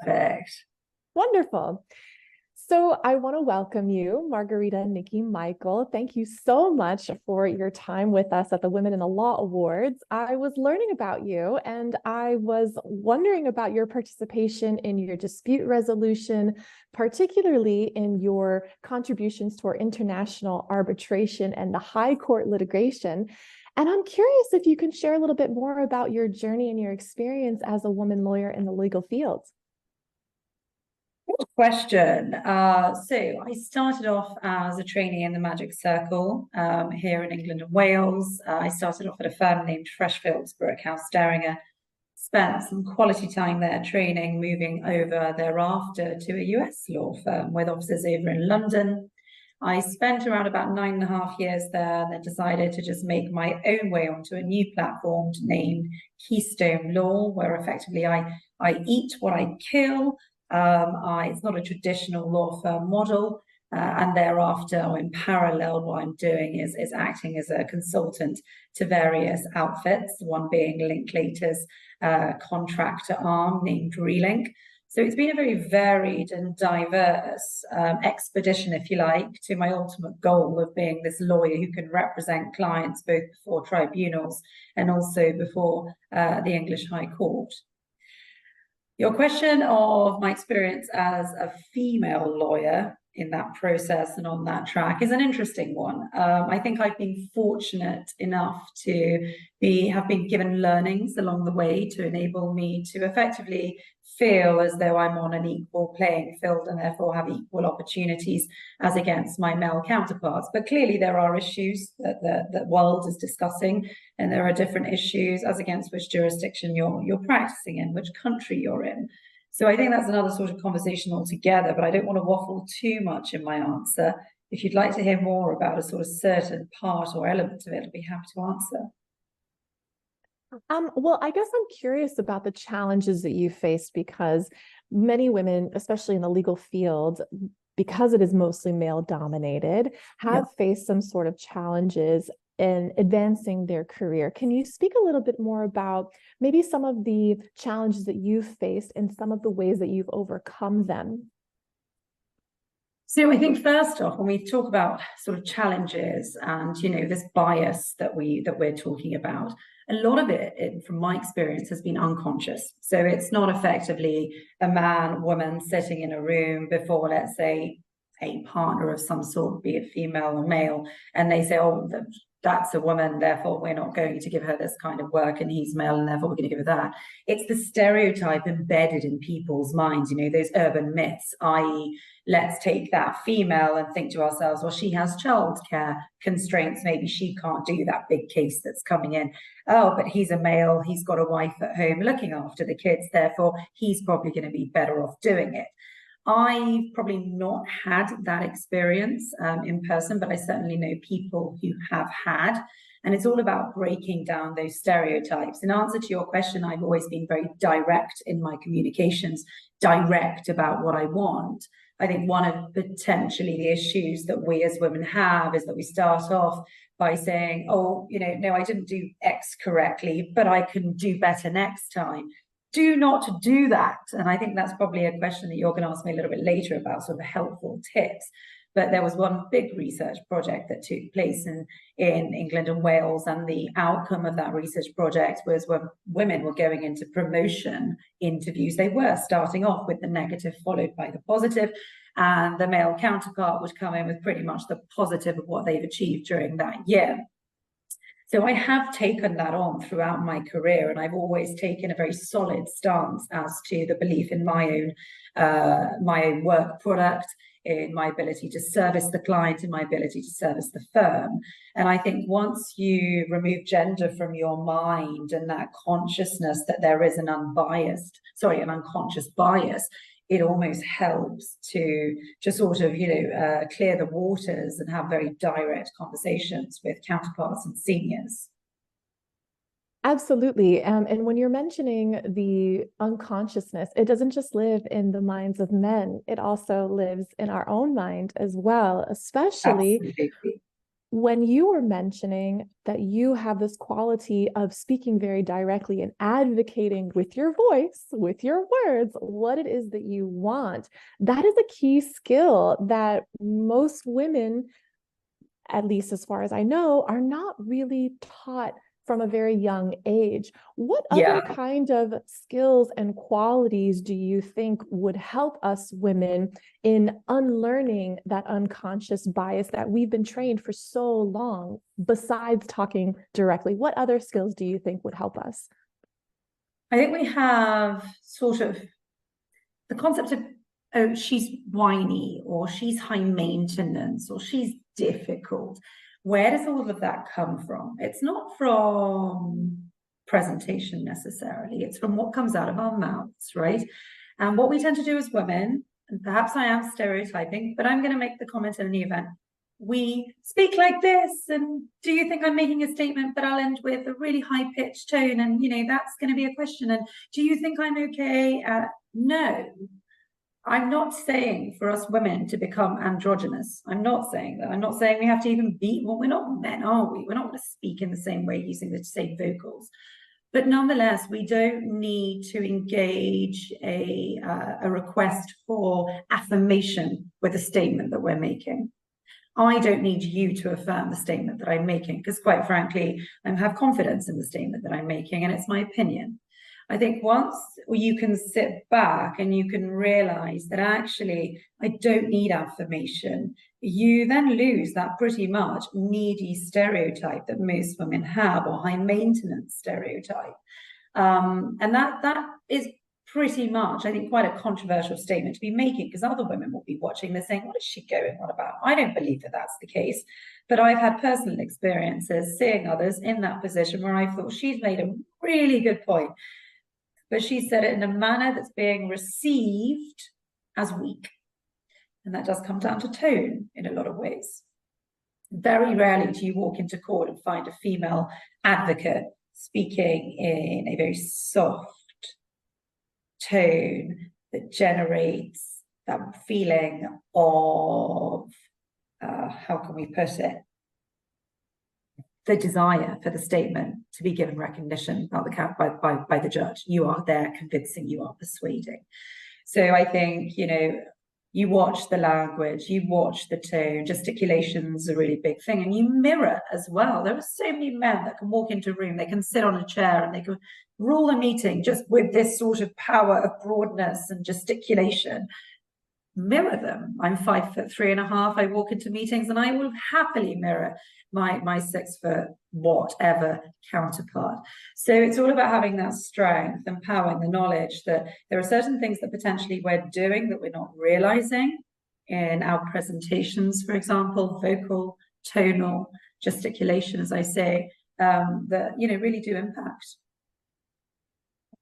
Perfect. Wonderful. So I want to welcome you, Margarita, Nikki, Michael. Thank you so much for your time with us at the Women in the Law Awards. I was learning about you and I was wondering about your participation in your dispute resolution, particularly in your contributions to our international arbitration and the high court litigation. And I'm curious if you can share a little bit more about your journey and your experience as a woman lawyer in the legal field. Good question. So I started off as a trainee in the Magic Circle here in England and Wales. I started off at a firm named Freshfields Brookhouse Derringer. Spent some quality time there training, moving over thereafter to a US law firm with offices over in London. I spent around about 9.5 years there, and then decided to just make my own way onto a new platform named Keystone Law, where effectively I eat what I kill. It's not a traditional law firm model. And thereafter, in parallel, what I'm doing is acting as a consultant to various outfits, one being Linklater's contractor arm named Relink. So it's been a very varied and diverse expedition, if you like, to my ultimate goal of being this lawyer who can represent clients both before tribunals and also before the English High Court. Your question of my experience as a female lawyer in that process and on that track is an interesting one. I think I've been fortunate enough to have been given learnings along the way to enable me to effectively feel as though I'm on an equal playing field and therefore have equal opportunities as against my male counterparts. But clearly there are issues that the world is discussing, and there are different issues as against which jurisdiction you're practicing in, which country you're in. So I think that's another sort of conversation altogether, but I don't want to waffle too much in my answer. If you'd like to hear more about a sort of certain part or element of it, I'd be happy to answer. Well, I guess I'm curious about the challenges that you faced, because many women, especially in the legal field, because it is mostly male dominated, have faced some sort of challenges in advancing their career. Can you speak a little bit more about maybe some of the challenges that you've faced and some of the ways that you've overcome them? So I think first off, when we talk about sort of challenges and this bias that we're talking about, a lot of it, from my experience, has been unconscious. So it's not effectively a man, woman sitting in a room before, let's say, a partner of some sort, be it female or male, and they say, oh, that's a woman, therefore we're not going to give her this kind of work, and he's male, and therefore we're going to give her that. It's the stereotype embedded in people's minds, those urban myths, i.e., let's take that female and think to ourselves, well, she has childcare constraints, maybe she can't do that big case that's coming in. Oh, but he's a male, he's got a wife at home looking after the kids, therefore he's probably going to be better off doing it. I've probably not had that experience in person, but I certainly know people who have had. And it's all about breaking down those stereotypes. In answer to your question, I've always been very direct in my communications, direct about what I want. I think one of potentially the issues that we as women have is that we start off by saying, oh, no, I didn't do X correctly, but I can do better next time. Do not do that. And I think that's probably a question that you're going to ask me a little bit later about sort of helpful tips. But there was one big research project that took place in England and Wales, and the outcome of that research project was when women were going into promotion interviews, they were starting off with the negative followed by the positive, and the male counterpart would come in with pretty much the positive of what they've achieved during that year. So I have taken that on throughout my career, and I've always taken a very solid stance as to the belief in my own work product, in my ability to service the client, in my ability to service the firm. And I think once you remove gender from your mind and that consciousness that there is an unconscious bias, it almost helps to sort of, clear the waters and have very direct conversations with counterparts and seniors. Absolutely. And when you're mentioning the unconsciousness, it doesn't just live in the minds of men, it also lives in our own mind as well, especially Absolutely. When you were mentioning that you have this quality of speaking very directly and advocating with your voice, with your words, what it is that you want, that is a key skill that most women, at least as far as I know, are not really taught from a very young age. What other kind of skills and qualities do you think would help us women in unlearning that unconscious bias that we've been trained for so long, besides talking directly? What other skills do you think would help us? I think we have sort of the concept of, oh, she's whiny, or she's high maintenance, or she's difficult. Where does all of that come from? It's not from presentation necessarily. It's from what comes out of our mouths, right? And what we tend to do as women, and perhaps I am stereotyping, but I'm going to make the comment in any event. We speak like this, and do you think I'm making a statement, but I'll end with a really high-pitched tone, and that's going to be a question. And do you think I'm okay? No. I'm not saying for us women to become androgynous. I'm not saying that. I'm not saying we have to even be, well, we're not men, are we? We're not going to speak in the same way using the same vocals. But nonetheless, we don't need to engage a request for affirmation with a statement that we're making. I don't need you to affirm the statement that I'm making, because quite frankly, I have confidence in the statement that I'm making, and it's my opinion. I think once you can sit back and you can realize that actually I don't need affirmation, you then lose that pretty much needy stereotype that most women have, or high maintenance stereotype. And that is pretty much, I think, quite a controversial statement to be making, because other women will be watching this saying, what is she going on about? I don't believe that that's the case. But I've had personal experiences seeing others in that position where I thought she's made a really good point, but she said it in a manner that's being received as weak. And that does come down to tone in a lot of ways. Very rarely do you walk into court and find a female advocate speaking in a very soft tone that generates that feeling of, how can we put it? The desire for the statement to be given recognition by the judge. You are there convincing, you are persuading. So I think, you watch the language, you watch the tone, gesticulation's a really big thing, and you mirror as well. There are so many men that can walk into a room, they can sit on a chair and they can rule a meeting just with this sort of power of broadness and gesticulation. Mirror them. I'm 5'3.5". I walk into meetings and I will happily mirror my 6 foot whatever counterpart. So it's all about having that strength and power and the knowledge that there are certain things that potentially we're doing that we're not realizing in our presentations, for example, vocal, tonal, gesticulation, as I say, that really do impact.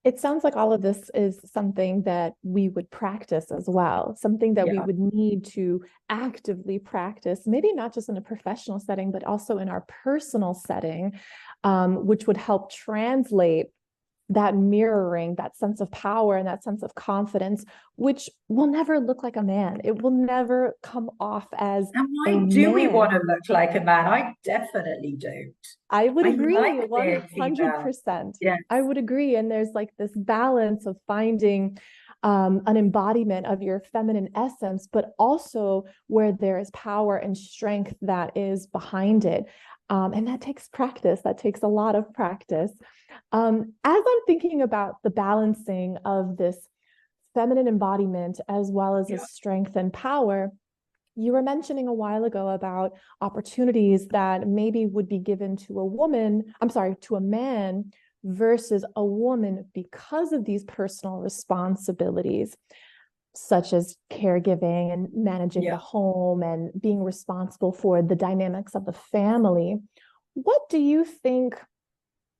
It sounds like all of this is something that we would practice as well, something that we would need to actively practice, maybe not just in a professional setting, but also in our personal setting, which would help translate that mirroring, that sense of power and that sense of confidence, which will never look like a man. It will never come off as and why do we want to look like a man? I definitely don't. I would agree, like 100%. Yes. I would agree. And there's like this balance of finding an embodiment of your feminine essence, but also where there is power and strength that is behind it. And that takes practice. That takes a lot of practice. As I'm thinking about the balancing of this feminine embodiment as well as its strength and power, you were mentioning a while ago about opportunities that maybe would be given to a man versus a woman because of these personal responsibilities, such as caregiving and managing the home and being responsible for the dynamics of the family. What do you think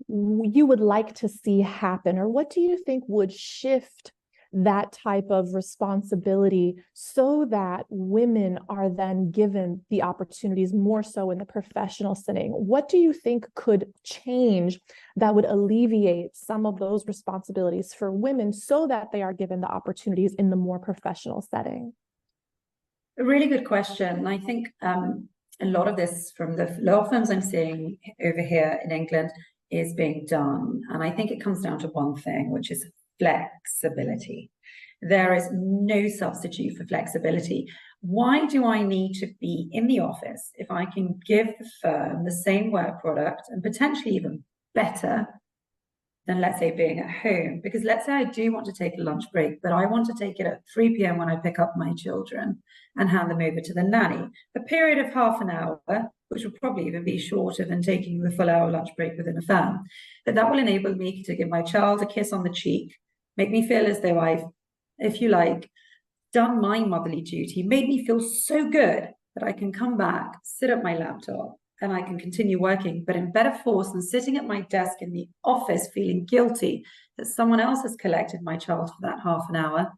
you would like to see happen, or what do you think would shift that type of responsibility so that women are then given the opportunities more so in the professional setting? What do you think could change that would alleviate some of those responsibilities for women so that they are given the opportunities in the more professional setting? A really good question. I think a lot of this from the law firms I'm seeing over here in England is being done. And I think it comes down to one thing, which is flexibility. There is no substitute for flexibility. Why do I need to be in the office if I can give the firm the same work product and potentially even better than, let's say, being at home? Because let's say I do want to take a lunch break, but I want to take it at 3 p.m. when I pick up my children and hand them over to the nanny. A period of half an hour, which will probably even be shorter than taking the full hour lunch break within a firm. But that will enable me to give my child a kiss on the cheek, make me feel as though I've, if you like, done my motherly duty, made me feel so good that I can come back, sit at my laptop, and I can continue working, but in better force than sitting at my desk in the office feeling guilty that someone else has collected my child for that half an hour.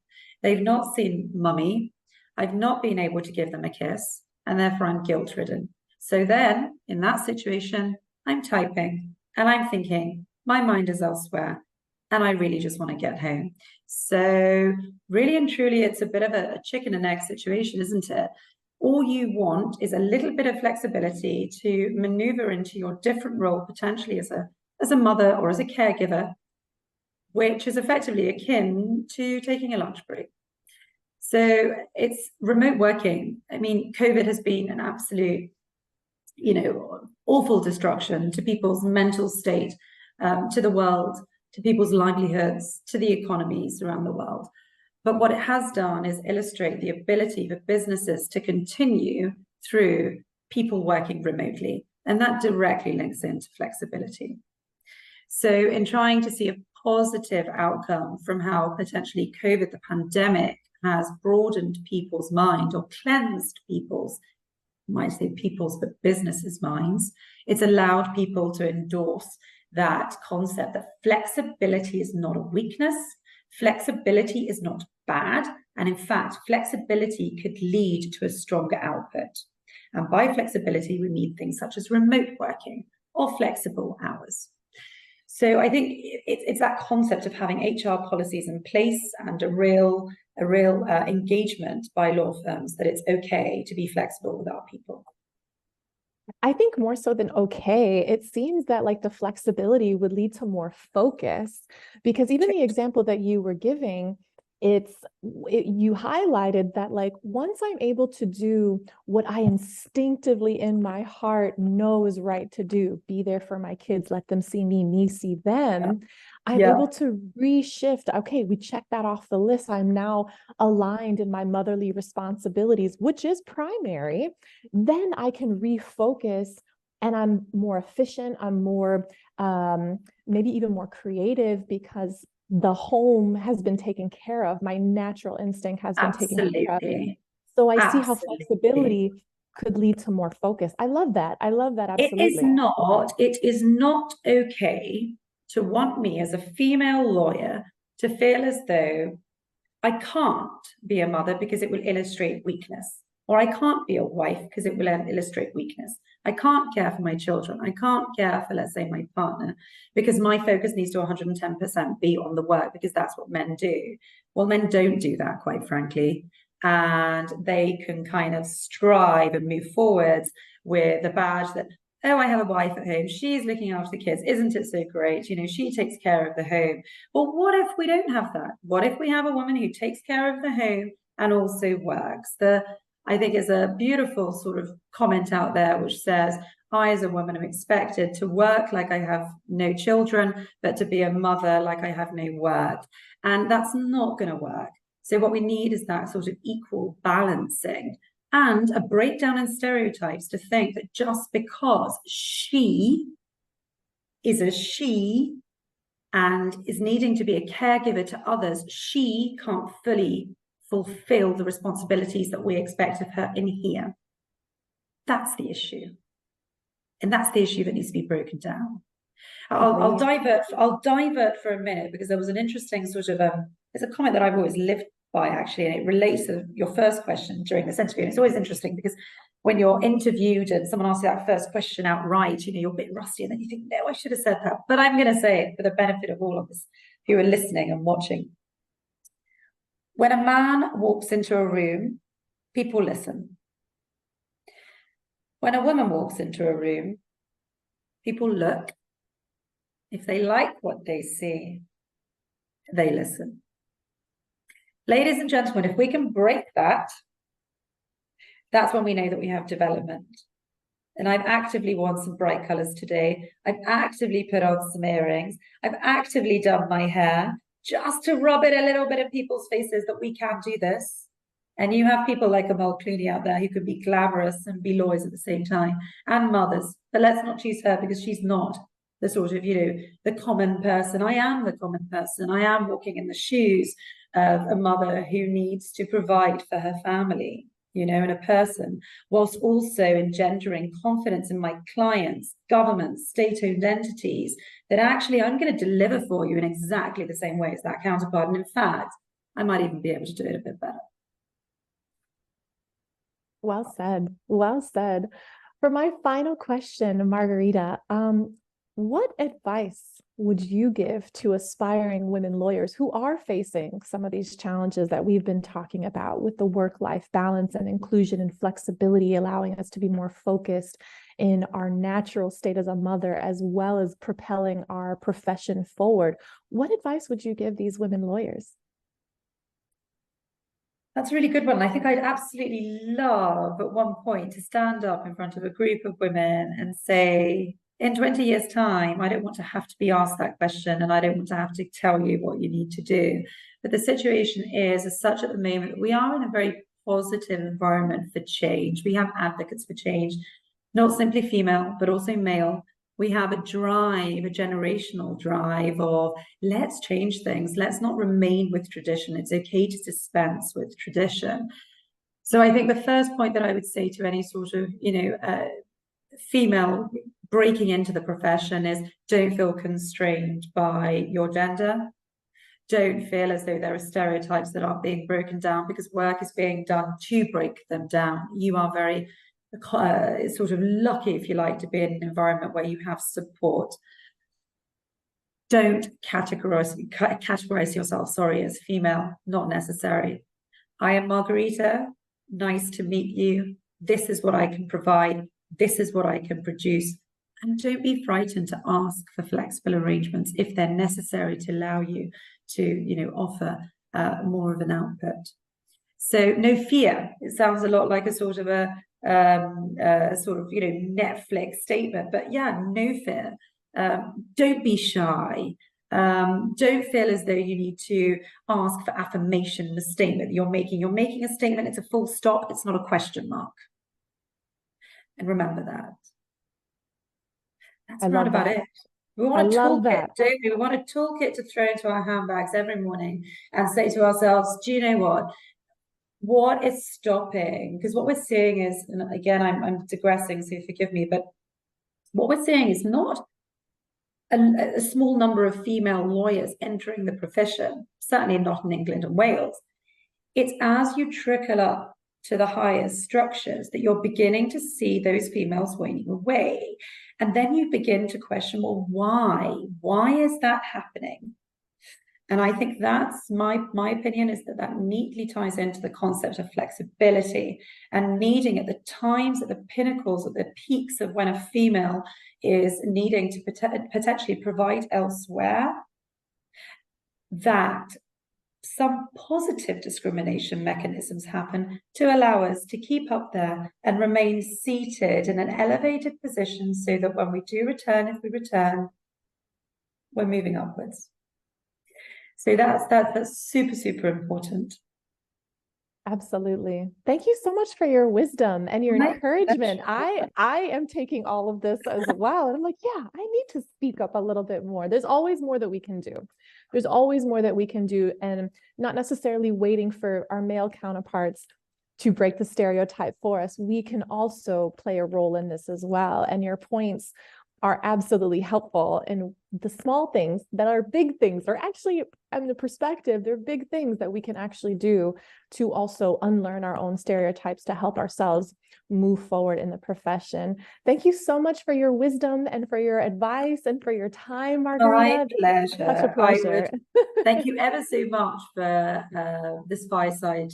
They've not seen mummy. I've not been able to give them a kiss, and therefore I'm guilt-ridden. So then, in that situation, I'm typing, and I'm thinking, my mind is elsewhere, and I really just want to get home. So really and truly, it's a bit of a chicken and egg situation, isn't it? All you want is a little bit of flexibility to maneuver into your different role, potentially as a mother or as a caregiver, which is effectively akin to taking a lunch break. So it's remote working. I mean, COVID has been an absolute, awful destruction to people's mental state, to the world, to people's livelihoods, to the economies around the world. But what it has done is illustrate the ability for businesses to continue through people working remotely. And that directly links into flexibility. So in trying to see a positive outcome from how potentially COVID, the pandemic, has broadened people's mind or cleansed people's, I might say people's, but businesses' minds, it's allowed people to endorse that concept that flexibility is not a weakness, flexibility is not bad, and in fact, flexibility could lead to a stronger output. And by flexibility, we mean things such as remote working or flexible hours. So I think it's that concept of having HR policies in place and a real engagement by law firms that it's okay to be flexible with our people. I think more so than okay, it seems that like the flexibility would lead to more focus, because even the example that you were giving, you highlighted that like once I'm able to do what I instinctively in my heart know is right to do, be there for my kids, let them see me see them, I'm able to reshift. Okay, we check that off the list. I'm now aligned in my motherly responsibilities, which is primary. Then I can refocus and I'm more efficient. I'm more, maybe even more creative because the home has been taken care of. My natural instinct has been taken care of. So I see how flexibility could lead to more focus. I love that. I love that. Absolutely. It is not okay to want me as a female lawyer to feel as though I can't be a mother because it will illustrate weakness, or I can't be a wife because it will illustrate weakness. I can't care for my children. I can't care for, let's say, my partner, because my focus needs to 110% be on the work, because that's what men do. Well, men don't do that, quite frankly. And they can kind of strive and move forwards with the badge that, oh, I have a wife at home. She's looking after the kids. Isn't it so great? She takes care of the home. Well, what if we don't have that? What if we have a woman who takes care of the home and also works? I think is a beautiful sort of comment out there, which says, I, as a woman, am expected to work like I have no children, but to be a mother like I have no work. And that's not going to work. So what we need is that sort of equal balancing and a breakdown in stereotypes to think that just because she is a she and is needing to be a caregiver to others, she can't fully fulfill the responsibilities that we expect of her in here. That's the issue. And that's the issue that needs to be broken down. I'll divert for a minute, because there was an interesting sort of, it's a comment that I've always lived by, actually, and it relates to your first question during this interview. And it's always interesting because when you're interviewed and someone asks you that first question outright, you're a bit rusty, and then you think, no, I should have said that. But I'm going to say it for the benefit of all of us who are listening and watching. When a man walks into a room, people listen. When a woman walks into a room, people look. If they like what they see, they listen. Ladies and gentlemen, if we can break that, that's when we know that we have development. And I've actively worn some bright colors today. I've actively put on some earrings. I've actively done my hair just to rub it a little bit in people's faces that we can do this. And you have people like Amal Clooney out there who could be glamorous and be lawyers at the same time, and mothers. But let's not choose her because she's not the sort of, the common person. I am the common person. I am walking in the shoes of a mother who needs to provide for her family, and a person, whilst also engendering confidence in my clients, governments, state-owned entities, that actually I'm going to deliver for you in exactly the same way as that counterpart. And in fact, I might even be able to do it a bit better. Well said. Well said. For my final question, Margarita, what advice would you give to aspiring women lawyers who are facing some of these challenges that we've been talking about with the work-life balance and inclusion and flexibility, allowing us to be more focused in our natural state as a mother, as well as propelling our profession forward? What advice would you give these women lawyers? That's a really good one. I think I'd absolutely love at one point to stand up in front of a group of women and say, in 20 years' time, I don't want to have to be asked that question, and I don't want to have to tell you what you need to do. But the situation is as such at the moment, we are in a very positive environment for change. We have advocates for change, not simply female, but also male. We have a drive, a generational drive of let's change things. Let's not remain with tradition. It's okay to dispense with tradition. So I think the first point that I would say to any sort of, female breaking into the profession is don't feel constrained by your gender. Don't feel as though there are stereotypes that aren't being broken down, because work is being done to break them down. You are very sort of lucky, if you like, to be in an environment where you have support. Don't categorize yourself, as female, not necessary. I am Margarita. Nice to meet you. This is what I can provide. This is what I can produce. And don't be frightened to ask for flexible arrangements if they're necessary to allow you to, offer more of an output. So no fear. It sounds a lot like a sort of Netflix statement, but yeah, no fear. Don't be shy. Don't feel as though you need to ask for affirmation in the statement that you're making. You're making a statement. It's a full stop. It's not a question mark. And remember that. That's not about it. We want a toolkit, don't we? We want a toolkit to throw into our handbags every morning and say to ourselves, do you know what? What is stopping? Because what we're seeing is, and again, I'm digressing, so forgive me, but what we're seeing is not a small number of female lawyers entering the profession, certainly not in England and Wales. It's as you trickle up to the highest structures that you're beginning to see those females waning away. And then you begin to question, well, why? Why is that happening? And I think that's my opinion, is that neatly ties into the concept of flexibility and needing at the times, at the pinnacles, at the peaks of when a female is needing to potentially provide elsewhere, that some positive discrimination mechanisms happen to allow us to keep up there and remain seated in an elevated position so that when we do return, if we return, we're moving upwards. So that's super, super important. Absolutely. Thank you so much for your wisdom and your encouragement. I am taking all of this as well. And I'm like, yeah, I need to speak up a little bit more. There's always more that we can do. There's always more that we can do, and not necessarily waiting for our male counterparts to break the stereotype for us. We can also play a role in this as well. And your points are absolutely helpful in the small things that are big things, or actually, the perspective, they're big things that we can actually do to also unlearn our own stereotypes to help ourselves move forward in the profession. Thank you so much for your wisdom and for your advice and for your time, Margarita. My pleasure. Such a pleasure. Thank you ever so much for this fireside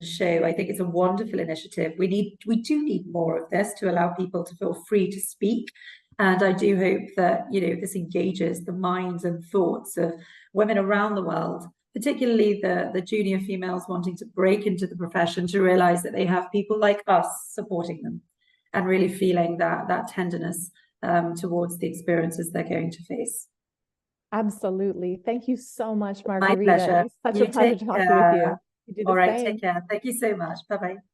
show. I think it's a wonderful initiative. We do need more of this to allow people to feel free to speak. And I do hope that, this engages the minds and thoughts of women around the world, particularly the junior females wanting to break into the profession, to realize that they have people like us supporting them and really feeling that tenderness towards the experiences they're going to face. Absolutely. Thank you so much, My Margarita. pleasure. It was such You a pleasure take talking with care. you. You do the All right, same. take care. Thank you so much. Bye-bye.